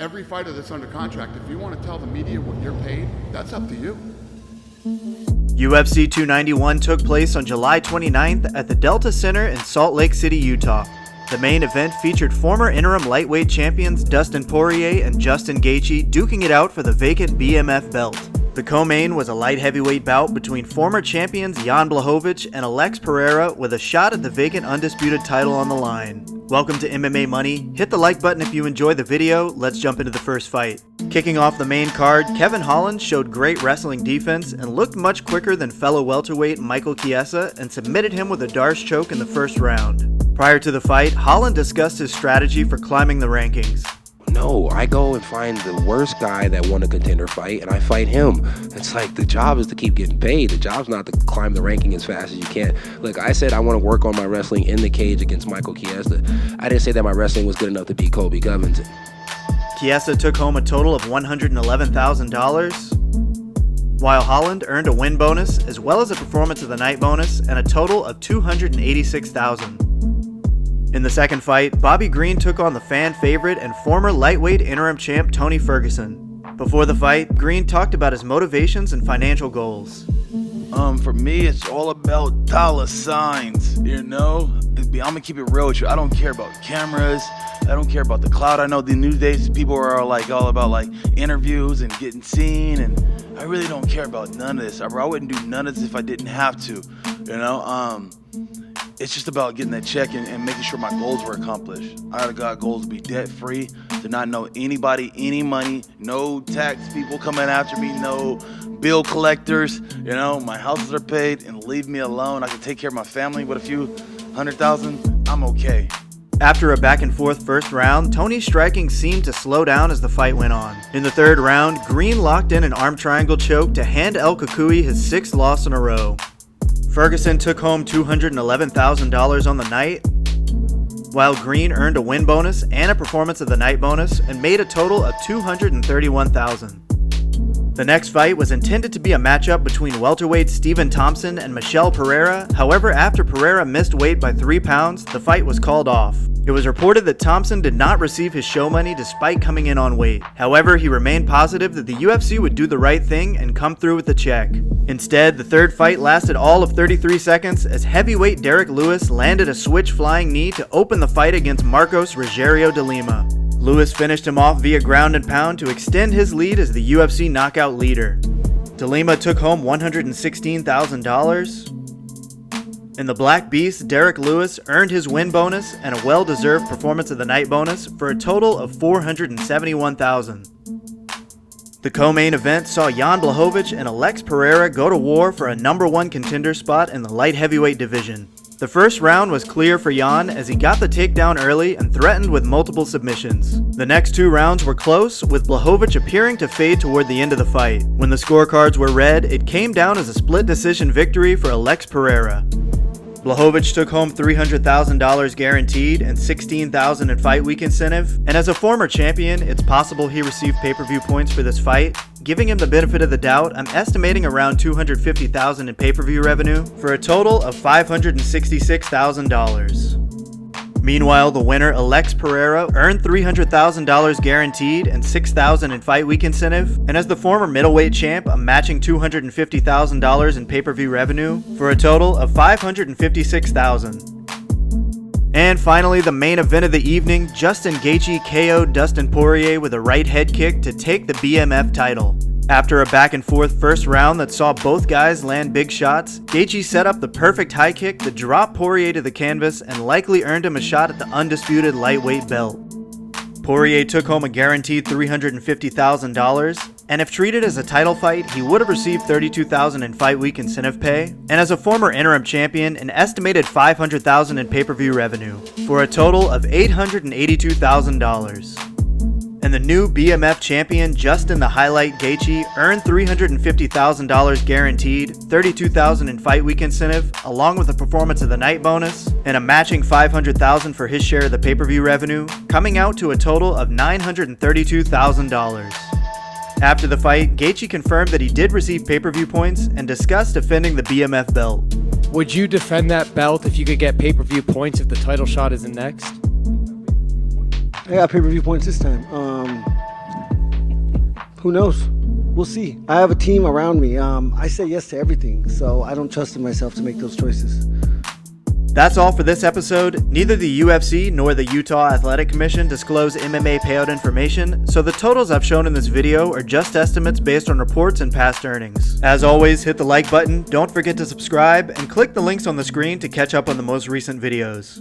Every fighter that's under contract, if you want to tell the media what you're paid, that's up to you. UFC 291 took place on July 29th at the Delta Center in Salt Lake City, Utah. The main event featured former interim lightweight champions Dustin Poirier and Justin Gaethje duking it out for the vacant BMF belt. The co-main was a light heavyweight bout between former champions Jan Błachowicz and Alex Pereira with a shot at the vacant undisputed title on the line. Welcome to MMA Money. Hit the like button if you enjoyed the video. Let's jump into the first fight. Kicking off the main card, Kevin Holland showed great wrestling defense and looked much quicker than fellow welterweight Michael Chiesa and submitted him with a Darce choke in the first round. Prior to the fight, Holland discussed his strategy for climbing the rankings. No, I go and find the worst guy that won a contender fight, and I fight him. It's like the job is to keep getting paid. The job's not to climb the ranking as fast as you can. Look, I said I want to work on my wrestling in the cage against Michael Chiesa. I didn't say that my wrestling was good enough to beat Colby Covington. Chiesa took home a total of $111,000, while Holland earned a win bonus as well as a performance of the night bonus and a total of $286,000. In the second fight, Bobby Green took on the fan favorite and former lightweight interim champ Tony Ferguson. Before the fight, Green talked about his motivations and financial goals. For me, it's all about dollar signs, you know? I'm gonna keep it real with you. I don't care about cameras. I don't care about the clout. I know the new days people are like all about like interviews and getting seen, and I really don't care about none of this. I wouldn't do none of this if I didn't have to, you know? It's just about getting that check and making sure my goals were accomplished. I got goals to be debt-free, to not know anybody, any money, no tax people coming after me, no bill collectors. You know, my houses are paid, and leave me alone. I can take care of my family with a few $100,000. I'm okay. After a back-and-forth first round, Tony's striking seemed to slow down as the fight went on. In the third round, Green locked in an arm triangle choke to hand El Cucuy his sixth loss in a row. Ferguson took home $211,000 on the night, while Green earned a win bonus and a performance of the night bonus and made a total of $231,000. The next fight was intended to be a matchup between welterweights Stephen Thompson and Michel Pereira. However, after Pereira missed weight by 3 pounds, the fight was called off. It was reported that Thompson did not receive his show money despite coming in on weight. However, he remained positive that the UFC would do the right thing and come through with the check. Instead, the third fight lasted all of 33 seconds as heavyweight Derrick Lewis landed a switch flying knee to open the fight against Marcos Rogério de Lima. Lewis finished him off via ground and pound to extend his lead as the UFC knockout leader. De Lima took home $116,000. In the Black Beast, Derrick Lewis earned his win bonus and a well-deserved performance of the night bonus for a total of $471,000. The co-main event saw Jan Błachowicz and Alex Pereira go to war for a #1 contender spot in the light heavyweight division. The first round was clear for Jan as he got the takedown early and threatened with multiple submissions. The next 2 rounds were close, with Błachowicz appearing to fade toward the end of the fight. When the scorecards were read, it came down as a split decision victory for Alex Pereira. Błachowicz took home $300,000 guaranteed and $16,000 in fight week incentive, and as a former champion, it's possible he received pay-per-view points for this fight. Giving him the benefit of the doubt, I'm estimating around $250,000 in pay-per-view revenue for a total of $566,000. Meanwhile, the winner, Alex Pereira, earned $300,000 guaranteed and $6,000 in fight week incentive, and as the former middleweight champ, a matching $250,000 in pay-per-view revenue for a total of $556,000. And finally, the main event of the evening, Justin Gaethje KO'd Dustin Porier with a right head kick to take the BMF title. After a back-and-forth first round that saw both guys land big shots, Gaethje set up the perfect high kick that dropped Poirier to the canvas and likely earned him a shot at the undisputed lightweight belt. Poirier took home a guaranteed $350,000, and if treated as a title fight, he would have received $32,000 in fight week incentive pay, and as a former interim champion, an estimated $500,000 in pay-per-view revenue, for a total of $882,000. And the new BMF champion, Justin the Highlight Gaethje, earned $350,000 guaranteed, $32,000 in fight week incentive, along with a performance of the night bonus, and a matching $500,000 for his share of the pay-per-view revenue, coming out to a total of $932,000. After the fight, Gaethje confirmed that he did receive pay-per-view points and discussed defending the BMF belt. Would you defend that belt if you could get pay-per-view points if the title shot isn't next? I got pay-per-view points this time. Who knows? We'll see. I have a team around me. I say yes to everything, so I don't trust in myself to make those choices. That's all for this episode. Neither the UFC nor the Utah Athletic Commission disclose MMA payout information, so the totals I've shown in this video are just estimates based on reports and past earnings. As always, hit the like button, don't forget to subscribe, and click the links on the screen to catch up on the most recent videos.